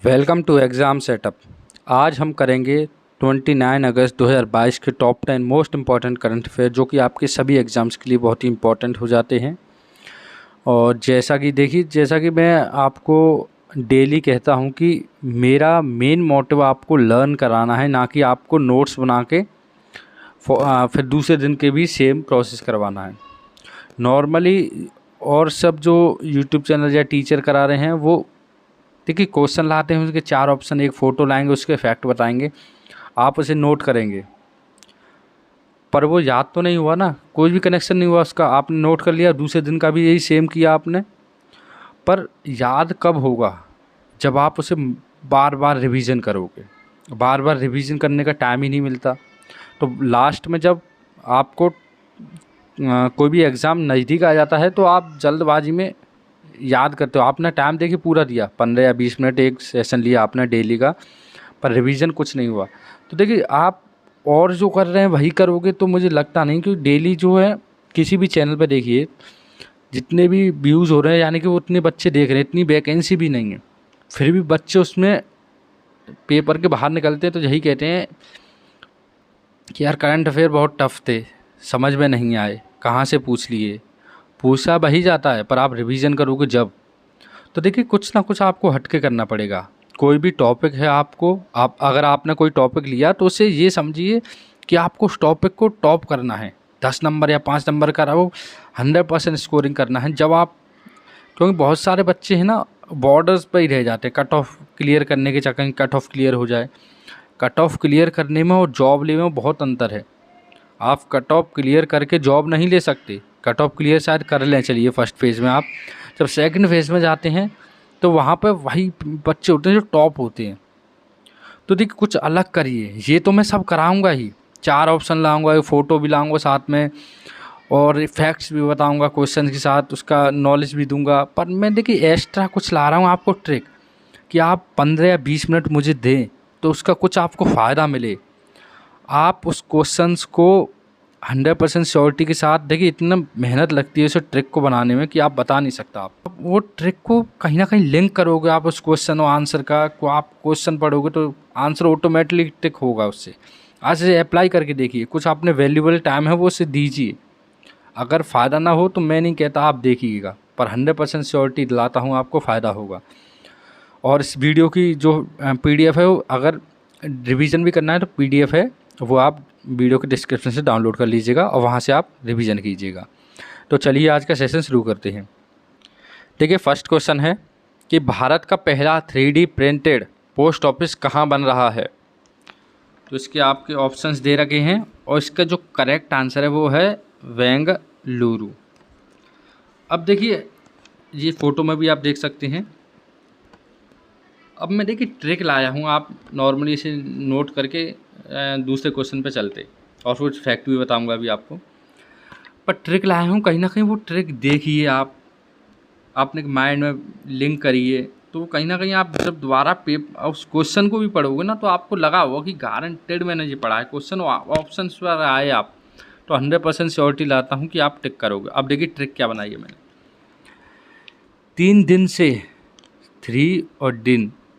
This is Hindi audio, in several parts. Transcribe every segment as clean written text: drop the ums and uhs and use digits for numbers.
Welcome to exam setup. आज हम करेंगे 29 अगस्त 2022 के top 10 most important current affair जो कि आपके सभी एग्ज़ाम्स के लिए बहुत ही इम्पॉर्टेंट हो जाते हैं। और जैसा कि मैं आपको डेली कहता हूं कि मेरा मेन मोटिव आपको लर्न कराना है, ना कि आपको नोट्स बना के फिर दूसरे दिन के भी सेम प्रोसेस करवाना है। नॉर्मली और सब जो यूट्यूब चैनल या टीचर करा रहे हैं वो देखिए क्वेश्चन लाते हैं, उसके 4 ऑप्शन, एक फ़ोटो लाएंगे, उसके फैक्ट बताएंगे, आप उसे नोट करेंगे, पर वो याद तो नहीं हुआ ना, कोई भी कनेक्शन नहीं हुआ उसका। आपने नोट कर लिया, दूसरे दिन का भी यही सेम किया आपने, पर याद कब होगा? जब आप उसे बार बार रिवीजन करोगे। बार बार रिवीजन करने का टाइम ही नहीं मिलता। तो लास्ट में जब आपको कोई भी एग्ज़ाम नज़दीक आ जाता है तो आप जल्दबाजी में याद करते हो। आपने टाइम देखिए पूरा दिया, 15 या 20 मिनट एक सेशन लिया आपने डेली का, पर रिवीजन कुछ नहीं हुआ। तो देखिए आप और जो कर रहे हैं वही करोगे तो मुझे लगता नहीं कि डेली जो है किसी भी चैनल पे देखिए जितने भी व्यूज़ हो रहे हैं, यानी कि वो उतने बच्चे देख रहे हैं, इतनी वैकेंसी भी नहीं है, फिर भी बच्चे उसमें पेपर के बाहर निकलते हैं तो यही कहते हैं कि यार करंट अफेयर बहुत टफ थे, समझ में नहीं आए, कहाँ से पूछ लिए। पूछा वही जाता है, पर आप रिवीजन करोगे जब, तो देखिए कुछ ना कुछ आपको हट के करना पड़ेगा। कोई भी टॉपिक है आपको, आप अगर आपने कोई टॉपिक लिया तो उसे ये समझिए कि आपको उस टॉपिक को टॉप करना है, 10 नंबर या 5 नंबर का रहो, 100% स्कोरिंग करना है। जब आप, क्योंकि बहुत सारे बच्चे हैं ना बॉर्डर्स पर ही रह जाते हैं, कट ऑफ क्लियर करने के चक्कर में कट ऑफ क्लियर हो जाए। कट ऑफ क्लियर करने में और जॉब लेने में बहुत अंतर है। आप कट ऑफ क्लियर करके जॉब नहीं ले सकते। कट ऑफ क्लियर शायद कर लें, चलिए फर्स्ट फेज़ में, आप जब सेकंड फेज़ में जाते हैं तो वहाँ पर वही बच्चे होते हैं जो टॉप होते हैं। तो देखिए कुछ अलग करिए। ये तो मैं सब कराऊंगा ही, 4 ऑप्शन लाऊंगा, फ़ोटो भी लाऊंगा साथ में, और फैक्ट्स भी बताऊंगा क्वेश्चन के साथ, उसका नॉलेज भी दूंगा। पर मैं देखिए एक्स्ट्रा कुछ ला रहा हूँ आपको ट्रिक, कि आप 15 या 20 मिनट मुझे दें तो उसका कुछ आपको फ़ायदा मिले। आप उस क्वेश्चंस को 100% श्योरिटी के साथ, देखिए इतना मेहनत लगती है उस ट्रिक को बनाने में कि आप बता नहीं सकता। आप वो ट्रिक को कहीं ना कहीं लिंक करोगे आप उस क्वेश्चन और आंसर का, को आप क्वेश्चन पढ़ोगे तो आंसर ऑटोमेटिकली टिक होगा उससे। आज से अप्लाई करके देखिए, कुछ आपने वैल्यूबल टाइम है वो उसे दीजिए। अगर फ़ायदा ना हो तो मैं नहीं कहता आप देखिएगा, पर 100% श्योरिटी दिलाता हूँ आपको फ़ायदा होगा। और इस वीडियो की जो PDF है, वो अगर रिवीजन भी करना है तो PDF है, वो आप वीडियो के डिस्क्रिप्शन से डाउनलोड कर लीजिएगा और वहाँ से आप रिवीजन कीजिएगा। तो चलिए आज का सेशन शुरू करते हैं। देखिए फर्स्ट क्वेश्चन है कि भारत का पहला 3D प्रिंटेड पोस्ट ऑफिस कहाँ बन रहा है? तो इसके आपके ऑप्शंस दे रखे हैं और इसका जो करेक्ट आंसर है वो है बेंगलुरु। अब देखिए ये फ़ोटो में भी आप देख सकते हैं। अब मैं देखिए ट्रिक लाया हूँ, आप नॉर्मली इसे नोट करके दूसरे क्वेश्चन पे चलते, और फिर फैक्ट भी बताऊंगा अभी आपको। पर ट्रिक लाया हूँ, कहीं ना कहीं वो ट्रिक देखिए, आप अपने माइंड में लिंक करिए, तो कहीं ना कहीं आप जब दोबारा उस क्वेश्चन को भी पढ़ोगे ना तो आपको लगा होगा कि गारंटेड मैंने ये पढ़ा है क्वेश्चन, ऑप्शन पर आए आप, तो 100% श्योरिटी लाता हूँ कि आप टिक करोगे। अब देखिए ट्रिक क्या बनाई है मैंने। 3 दिन से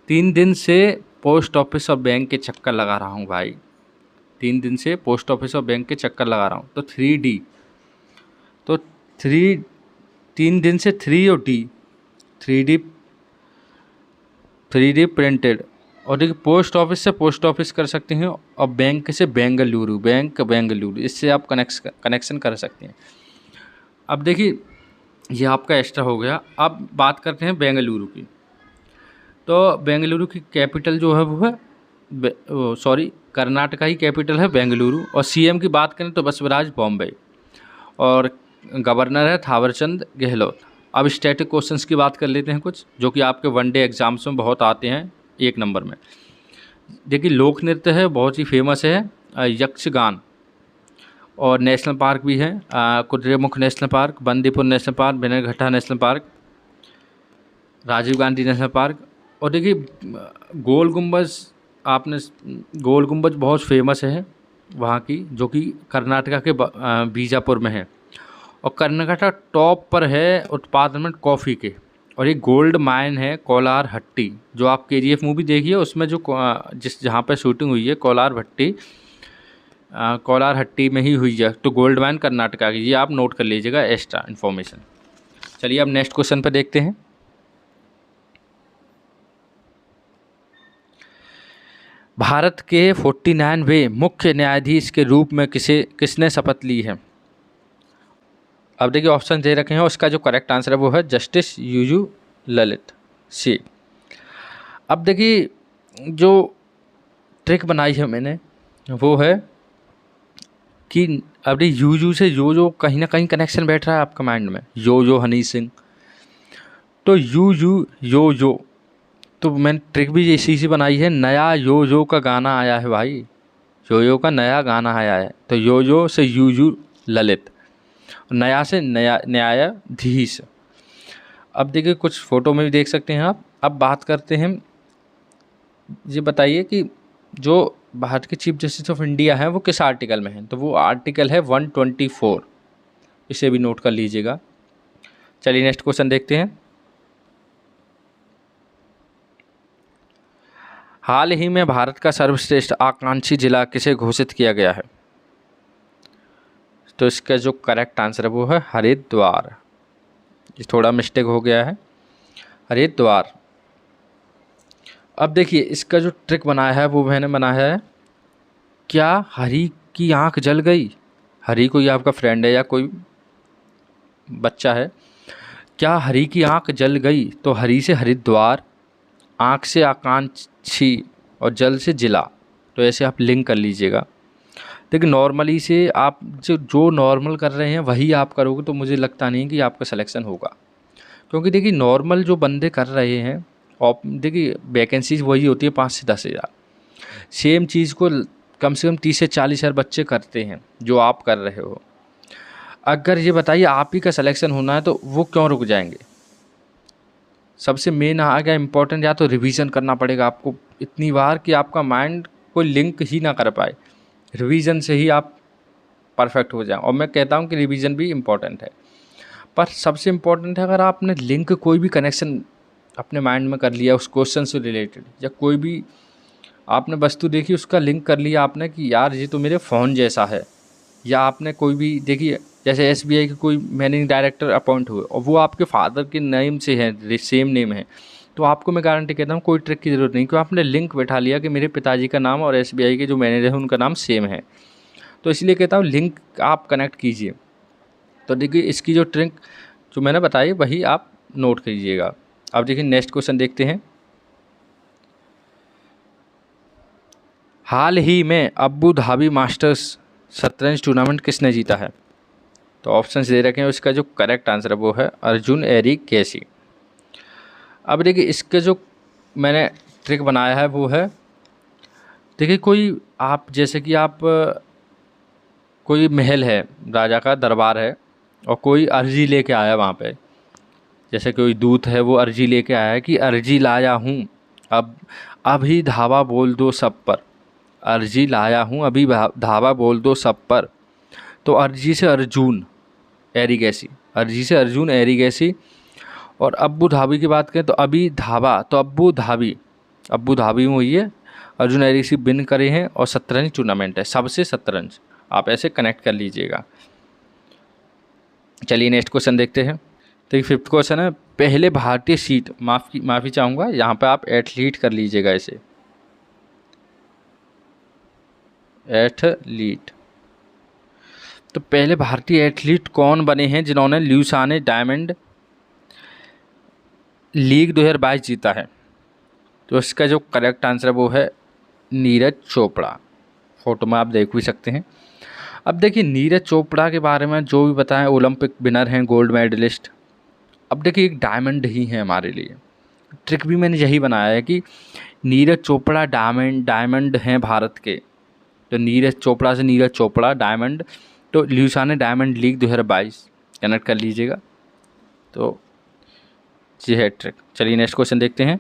3 दिन से पोस्ट ऑफिस और बैंक के चक्कर लगा रहा हूँ भाई। 3 दिन से पोस्ट ऑफिस और बैंक के चक्कर लगा रहा हूँ, तो 3D, तो 3 दिन से 3 और D, 3D प्रिंटेड। और देखिए पोस्ट ऑफिस से पोस्ट ऑफिस कर सकते हैं और बैंक से बेंगलुरु, बेंगलुरु, इससे आप कनेक्शन कर सकते हैं। अब देखिए ये आपका एक्स्ट्रा हो गया। अब बात करते हैं बेंगलुरु की। तो बेंगलुरु की कैपिटल जो है वो है कर्नाटका ही कैपिटल है बेंगलुरु। और CM की बात करें तो बसवराज बॉम्बे, और गवर्नर है थावरचंद गहलोत। अब स्टैटिक क्वेश्चंस की बात कर लेते हैं कुछ, जो कि आपके वनडे एग्जाम्स में बहुत आते हैं 1 नंबर में। देखिए लोक नृत्य है, बहुत ही फेमस है, यक्षगान। और नेशनल पार्क भी है, Kudremukh national park, Bandipur national park, Bannerghatta national park, Rajiv Gandhi national park. और देखिए गोल गुंबज बहुत फेमस है वहाँ की, जो कि कर्नाटका के बीजापुर में है। और कर्नाटका टॉप पर है उत्पादन में कॉफ़ी के। और एक गोल्ड माइन है कोलार हट्टी, जो आप KGF मूवी देखिए उसमें जो जहाँ पर शूटिंग हुई है कोलार भट्टी, कोलार हट्टी में ही हुई है। तो गोल्ड माइन कर्नाटका की, ये आप नोट कर लीजिएगा एक्स्ट्रा इन्फॉर्मेशन। चलिए अब नेक्स्ट क्वेश्चन पर देखते हैं। भारत के 49वें मुख्य न्यायाधीश के रूप में किसने शपथ ली है? अब देखिए ऑप्शन दे रखे हैं, उसका जो करेक्ट आंसर है वो है जस्टिस यूयू ललित सी। अब देखिए जो ट्रिक बनाई है मैंने वो है कि अब यूयू से जो कहीं ना कहीं कनेक्शन बैठ रहा है आपका माइंड में, यो हनी सिंह, तो यो, तो मैंने ट्रिक भी इसी से बनाई है। नया यो का गाना आया है भाई, यो का नया गाना आया है, तो यो से यूयू ललित, नया से न्यायाधीश। अब देखिए कुछ फ़ोटो में भी देख सकते हैं आप। अब बात करते हैं, ये बताइए कि जो भारत के चीफ जस्टिस ऑफ इंडिया है वो किस आर्टिकल में है? तो वो आर्टिकल है 124, इसे भी नोट कर लीजिएगा। चलिए नेक्स्ट क्वेश्चन देखते हैं। हाल ही में भारत का सर्वश्रेष्ठ आकांक्षी जिला किसे घोषित किया गया है? तो इसका जो करेक्ट आंसर है वो है हरिद्वार। ये थोड़ा मिस्टेक हो गया है, हरिद्वार। अब देखिए इसका जो ट्रिक बनाया है वो मैंने बनाया है, क्या हरी की आंख जल गई? हरी कोई आपका फ्रेंड है या कोई बच्चा है, क्या हरी की आंख जल गई? तो हरी से हरिद्वार, आंख से आकांक्षी और जल से जिला, तो ऐसे आप लिंक कर लीजिएगा। देखिए नॉर्मली से आप जो नॉर्मल कर रहे हैं वही आप करोगे तो मुझे लगता नहीं कि आपका सिलेक्शन होगा, क्योंकि देखिए नॉर्मल जो बंदे कर रहे हैं और देखिए वैकेंसीज वही होती है 5 से 10,000, सेम चीज़ को कम से कम 30 से 40,000 बच्चे करते हैं जो आप कर रहे हो। अगर ये बताइए आप ही का सिलेक्शन होना है तो वो क्यों रुक जाएंगे? सबसे मेन आ गया इम्पोर्टेंट, या तो रिवीजन करना पड़ेगा आपको इतनी बार कि आपका माइंड कोई लिंक ही ना कर पाए। रिवीजन से ही आप परफेक्ट हो जाएं, और मैं कहता हूं कि रिवीजन भी इम्पोर्टेंट है, पर सबसे इम्पोर्टेंट है अगर आपने लिंक कोई भी कनेक्शन अपने माइंड में कर लिया उस क्वेश्चन से रिलेटेड, या कोई भी आपने वस्तु देखी उसका लिंक कर लिया आपने कि यार ये तो मेरे फ़ोन जैसा है, या आपने कोई भी देखिए जैसे SBI के कोई मैनेजिंग डायरेक्टर अपॉइंट हुए और वो आपके फादर के नेम से है, सेम नेम है, तो आपको मैं गारंटी कहता हूँ कोई ट्रिक की ज़रूरत नहीं, क्योंकि आपने लिंक बैठा लिया कि मेरे पिताजी का नाम और SBI के जो मैनेजर हैं उनका नाम सेम है। तो इसलिए कहता हूँ लिंक आप कनेक्ट कीजिए। तो देखिए इसकी जो ट्रिक जो मैंने बताई वही आप नोट कीजिएगा। अब देखिए नेक्स्ट क्वेश्चन देखते हैं। हाल ही में अबू धाबी मास्टर्स शतरंज टूर्नामेंट किसने जीता है? तो ऑप्शंस दे रखे हैं, उसका जो करेक्ट आंसर है वो है अर्जुन एरिगेसी। अब देखिए इसका जो मैंने ट्रिक बनाया है वो है, देखिए कोई आप जैसे कि आप कोई महल है, राजा का दरबार है, और कोई अर्जी लेके आया वहाँ पे, जैसे कोई दूत है वो अर्जी लेके आया है कि अर्जी लाया हूँ अब अभी धावा बोल दो सब पर, अर्जी लाया हूँ अभी धावा बोल दो सब पर। तो अर्जी से अर्जुन एरिगेसी, अर्जी से अर्जुन एरिगेसी। और अब्बू धाबी की बात करें तो अभी धावा, तो अब्बू धाबी में हुई है, अर्जुन एरिगेसी विन करे हैं, और शतरंज टूर्नामेंट है, सबसे शतरंज, आप ऐसे कनेक्ट कर लीजिएगा। चलिए नेक्स्ट क्वेश्चन देखते हैं। तो एक 5th क्वेश्चन है, पहले भारतीय सीट, माफ़ी चाहूँगा यहाँ पे आप एथलीट कर लीजिएगा, ऐसे एथलीट। तो पहले भारतीय एथलीट कौन बने हैं जिन्होंने ल्यूसाने डायमंड लीग 2022 जीता है? तो इसका जो करेक्ट आंसर है वो है नीरज चोपड़ा। फोटो में आप देख भी सकते हैं। अब देखिए नीरज चोपड़ा के बारे में जो भी बताएं, ओलंपिक विनर हैं, गोल्ड मेडलिस्ट। अब देखिए एक डायमंड ही है हमारे लिए, ट्रिक भी मैंने यही बनाया है कि नीरज चोपड़ा डायमंड हैं भारत के, तो नीरज चोपड़ा से नीरज चोपड़ा डायमंड, तो ल्यूसाने डायमंड लीग 2022 कनेक्ट कर लीजिएगा। तो ये है ट्रिक। चलिए नेक्स्ट क्वेश्चन देखते हैं।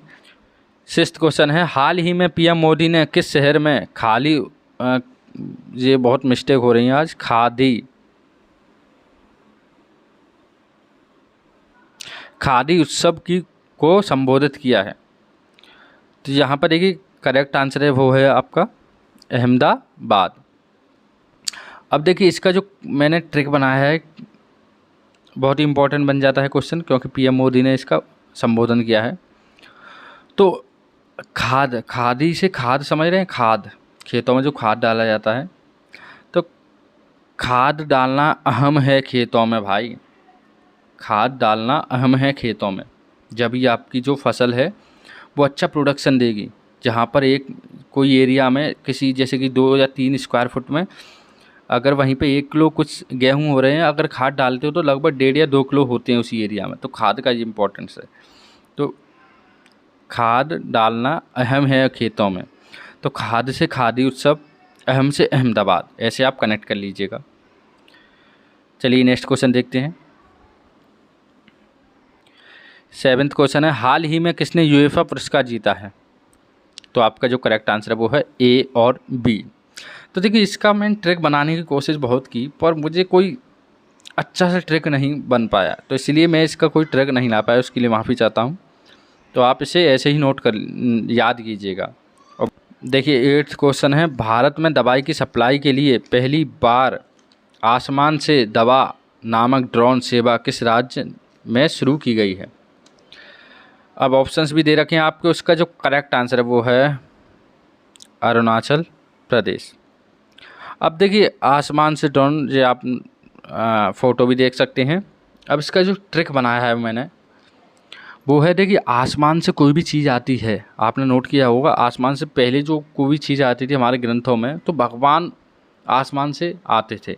6th क्वेश्चन है, हाल ही में PM मोदी ने किस शहर में ये बहुत मिस्टेक हो रही है आज, खादी उत्सव की को संबोधित किया है? तो यहाँ पर देखिए करेक्ट आंसर है वो है आपका अहमदाबाद। अब देखिए इसका जो मैंने ट्रिक बनाया है बहुत ही इंपॉर्टेंट बन जाता है क्वेश्चन, क्योंकि पीएम मोदी ने इसका संबोधन किया है। तो खादी से खाद समझ रहे हैं, खाद खेतों में जो खाद डाला जाता है, तो खाद डालना अहम है खेतों में भाई, खाद डालना अहम है खेतों में। जब ही आपकी जो फसल है वो अच्छा प्रोडक्शन देगी। जहाँ पर एक कोई एरिया में किसी जैसे कि 2 या 3 स्क्वायर फुट में अगर वहीं पे 1 किलो कुछ गेहूँ हो रहे हैं, अगर खाद डालते हो तो लगभग 1.5 या 2 किलो होते हैं उसी एरिया में। तो खाद का ये इम्पोर्टेंस है। तो खाद डालना अहम है खेतों में, तो खाद से खादी उत्सव, अहम से अहमदाबाद, ऐसे आप कनेक्ट कर लीजिएगा। चलिए नेक्स्ट क्वेश्चन देखते हैं। 7th क्वेश्चन है, हाल ही में किसने यूएफा पुरस्कार जीता है? तो आपका जो करेक्ट आंसर है वो है ए और बी। तो देखिए इसका मैंने ट्रिक बनाने की कोशिश बहुत की, पर मुझे कोई अच्छा सा ट्रिक नहीं बन पाया, तो इसलिए मैं इसका कोई ट्रिक नहीं ला पाया, उसके लिए माफ़ी चाहता हूँ। तो आप इसे ऐसे ही नोट कर याद कीजिएगा। और देखिए 8th क्वेश्चन है, भारत में दवाई की सप्लाई के लिए पहली बार आसमान से दवा नामक ड्रोन सेवा किस राज्य में शुरू की गई है? अब ऑप्शंस भी दे रखे हैं आपके, उसका जो करेक्ट आंसर है वो है अरुणाचल प्रदेश। अब देखिए आसमान से ड्रोन, ये आप फ़ोटो भी देख सकते हैं। अब इसका जो ट्रिक बनाया है मैंने वो है, देखिए आसमान से कोई भी चीज़ आती है, आपने नोट किया होगा आसमान से पहले जो कोई भी चीज़ आती थी हमारे ग्रंथों में, तो भगवान आसमान से आते थे।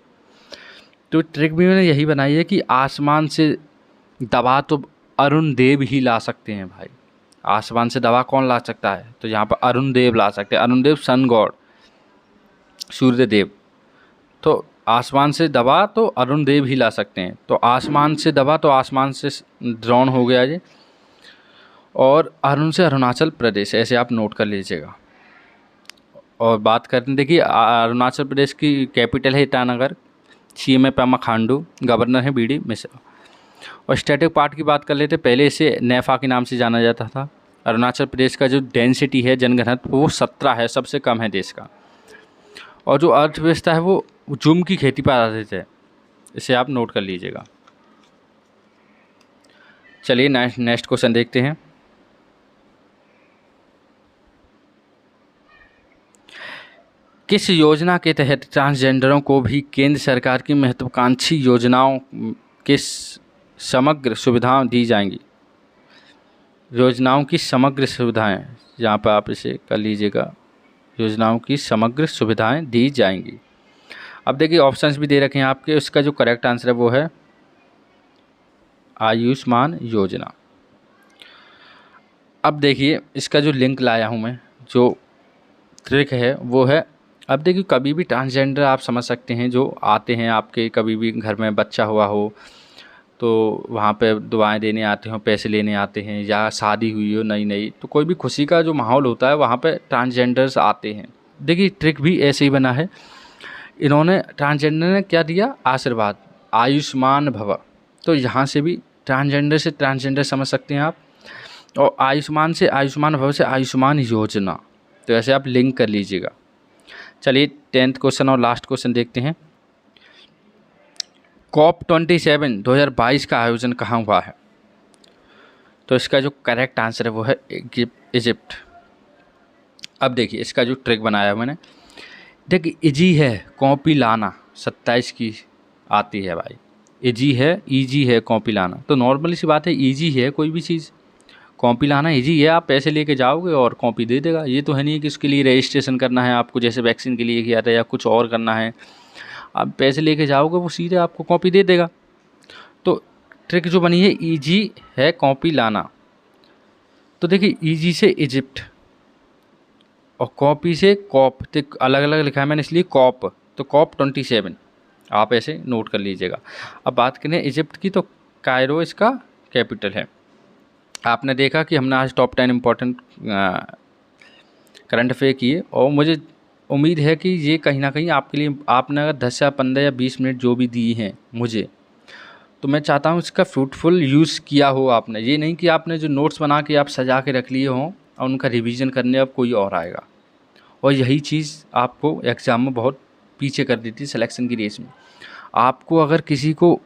तो ट्रिक भी मैंने यही बनाई है कि आसमान से दवा तो अरुण देव ही ला सकते हैं भाई। आसमान से दवा कौन ला सकता है? तो यहाँ पर अरुण देव ला सकते हैं। अरुण देव सन गॉड, सूर्य देव। तो आसमान से दवा तो अरुण देव ही ला सकते हैं। तो आसमान से दवा तो आसमान से ड्रोन हो गया जी, और अरुण से अरुणाचल प्रदेश, ऐसे आप नोट कर लीजिएगा। और बात करते हैं, देखिए अरुणाचल प्रदेश की कैपिटल है ईटानगर, सीएम है पेमा खांडू, गवर्नर है बीडी मिश्रा। और स्टैटिक पार्ट की बात कर लेते, पहले इसे नेफा के नाम से जाना जाता था। अरुणाचल प्रदेश का जो डेंसिटी है जनघनत्व वो 17 है, सबसे कम है देश का। और जो अर्थव्यवस्था है वो जूम की खेती पर आधारित है, इसे आप नोट कर लीजिएगा। चलिए नेक्स्ट क्वेश्चन देखते हैं। किस योजना के तहत ट्रांसजेंडरों को भी केंद्र सरकार की महत्वाकांक्षी योजनाओं के समग्र सुविधाएं दी जाएंगी? योजनाओं की समग्र सुविधाएं, यहाँ पर आप इसे कर लीजिएगा, योजनाओं की समग्र सुविधाएं दी जाएंगी। अब देखिए ऑप्शंस भी दे रखे हैं आपके, उसका जो करेक्ट आंसर है वो है आयुष्मान योजना। अब देखिए इसका जो लिंक लाया हूँ मैं, जो ट्रिक है वो है, अब देखिए कभी भी ट्रांसजेंडर आप समझ सकते हैं जो आते हैं आपके, कभी भी घर में बच्चा हुआ हो तो वहाँ पे दुआएं देने आते हो, पैसे लेने आते हैं, या शादी हुई हो नई नई, तो कोई भी खुशी का जो माहौल होता है वहाँ पे ट्रांसजेंडर्स आते हैं। देखिए ट्रिक भी ऐसे ही बना है, इन्होंने ट्रांसजेंडर ने क्या दिया? आशीर्वाद, आयुष्मान भव। तो यहाँ से भी ट्रांसजेंडर से ट्रांसजेंडर समझ सकते हैं आप, और आयुष्मान से आयुष्मान भव से आयुष्मान योजना, तो ऐसे आप लिंक कर लीजिएगा। चलिए 10th क्वेश्चन और लास्ट क्वेश्चन देखते हैं। COP27 2022 का आयोजन कहाँ हुआ है? तो इसका जो करेक्ट आंसर है वो है इजिप्ट। अब देखिए इसका जो ट्रिक बनाया है मैंने, देखिए इजी है कॉपी लाना, 27 की आती है भाई, इजी है, ईजी है कॉपी लाना, तो नॉर्मली सी बात है, ईजी है कोई भी चीज़, कॉपी लाना ईजी है, आप पैसे लेके जाओगे और कॉपी दे देगा। ये तो है नहीं कि उसके लिए रजिस्ट्रेशन करना है आपको, जैसे वैक्सीन के लिए किया था या कुछ और करना है, आप पैसे लेके जाओगे वो सीधे आपको कॉपी दे देगा। तो ट्रिक जो बनी है, ईजी है कॉपी लाना। तो देखिए ईजी से इजिप्ट और कॉपी से कॉप, तो अलग अलग लिखा है मैंने इसलिए कॉप, तो COP27 आप ऐसे नोट कर लीजिएगा। अब बात करें इजिप्ट की, तो कायरो इसका कैपिटल है। आपने देखा कि हमने आज टॉप 10 इम्पोर्टेंट करंट अफेयर किए, और मुझे उम्मीद है कि ये कहीं ना कहीं आपके लिए, आपने अगर 10 या 15 या 20 मिनट जो भी दिए हैं मुझे, तो मैं चाहता हूँ इसका फ्रूटफुल यूज़ किया हो आपने। ये नहीं कि आपने जो नोट्स बना के आप सजा के रख लिए हों और उनका रिवीजन करने अब कोई और आएगा, और यही चीज़ आपको एग्ज़ाम में बहुत पीछे कर देती है सिलेक्शन की रेस में। आपको अगर किसी को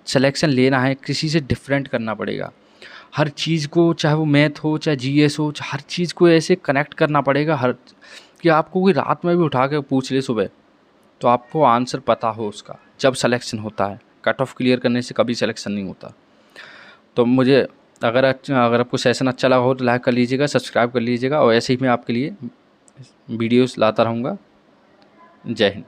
सिलेक्शन लेना है, किसी से डिफरेंट करना पड़ेगा। हर चीज़ को, चाहे वो मैथ हो, चाहे जीएस हो, हर चीज़ को ऐसे कनेक्ट करना पड़ेगा हर कि आपको कोई रात में भी उठा के पूछ ले सुबह, तो आपको आंसर पता हो उसका, जब सिलेक्शन होता है। कट ऑफ क्लियर करने से कभी सिलेक्शन नहीं होता। तो मुझे अगर आपको सेशन अच्छा लगा हो तो लाइक कर लीजिएगा, सब्सक्राइब कर लीजिएगा, और ऐसे ही मैं आपके लिए वीडियोस लाता रहूँगा। जय हिंद।